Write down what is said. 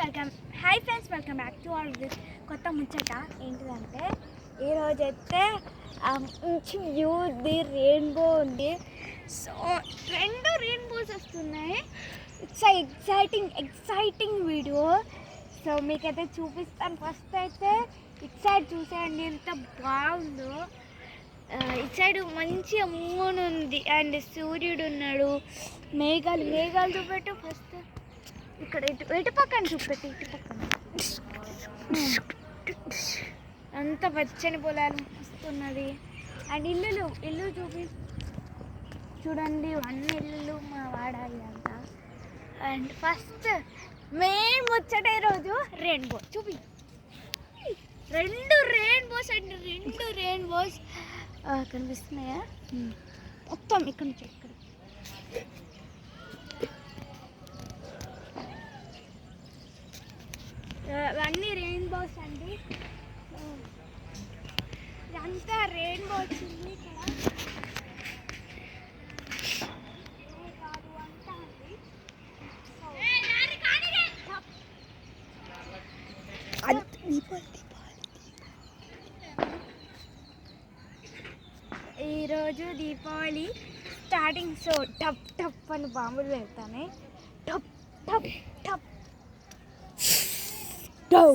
Welcome hi friends, welcome back to our with కొత్త ముచ్చట. ఏంటిదంటే ఈరోజైతే మంచి వ్యూ ఉంది, రెయిన్బో ఉంది. సో 2 రెయిన్బోస్ వస్తున్నాయి. Exciting video. సో మీకైతే చూపిస్తాను. ఫస్ట్ అయితే ఇటు సైడ్ చూసేయండి ఎంత బాగుందో. ఇటు సైడ్ మంచి మూన్ ఉంది అండ్ సూర్యుడు ఉన్నాడు. మేఘాలు చూపెట్టు. ఫస్ట్ ఇక్కడ ఇటు పక్కన చూపెట్టి, ఇటు పక్కన అంత పచ్చని పొలాలు వస్తున్నది. అండ్ ఇల్లు చూడండి, అన్ని ఇల్లు మా వాడాలి అంతా. అండ్ ఫస్ట్ మెయిన్ ముచ్చటే రోజు రెయిన్బో చూపి. 2 రెయిన్బోస్ అండ్ 2 రెయిన్బోస్ కనిపిస్తున్నాయా మొత్తం ఇక్కడ నుంచి ఇక్కడ. అన్నీ రెయిన్బోస్ అండి. ఇదంతా రెయిన్బో వచ్చింది ఇక్కడ కాదు అంతా అండి. ఈరోజు దీపావళి స్టార్టింగ్. సో టప్ టప్ అని బాంబులు వెళ్తానే. టప్ టప్ టప్. Go!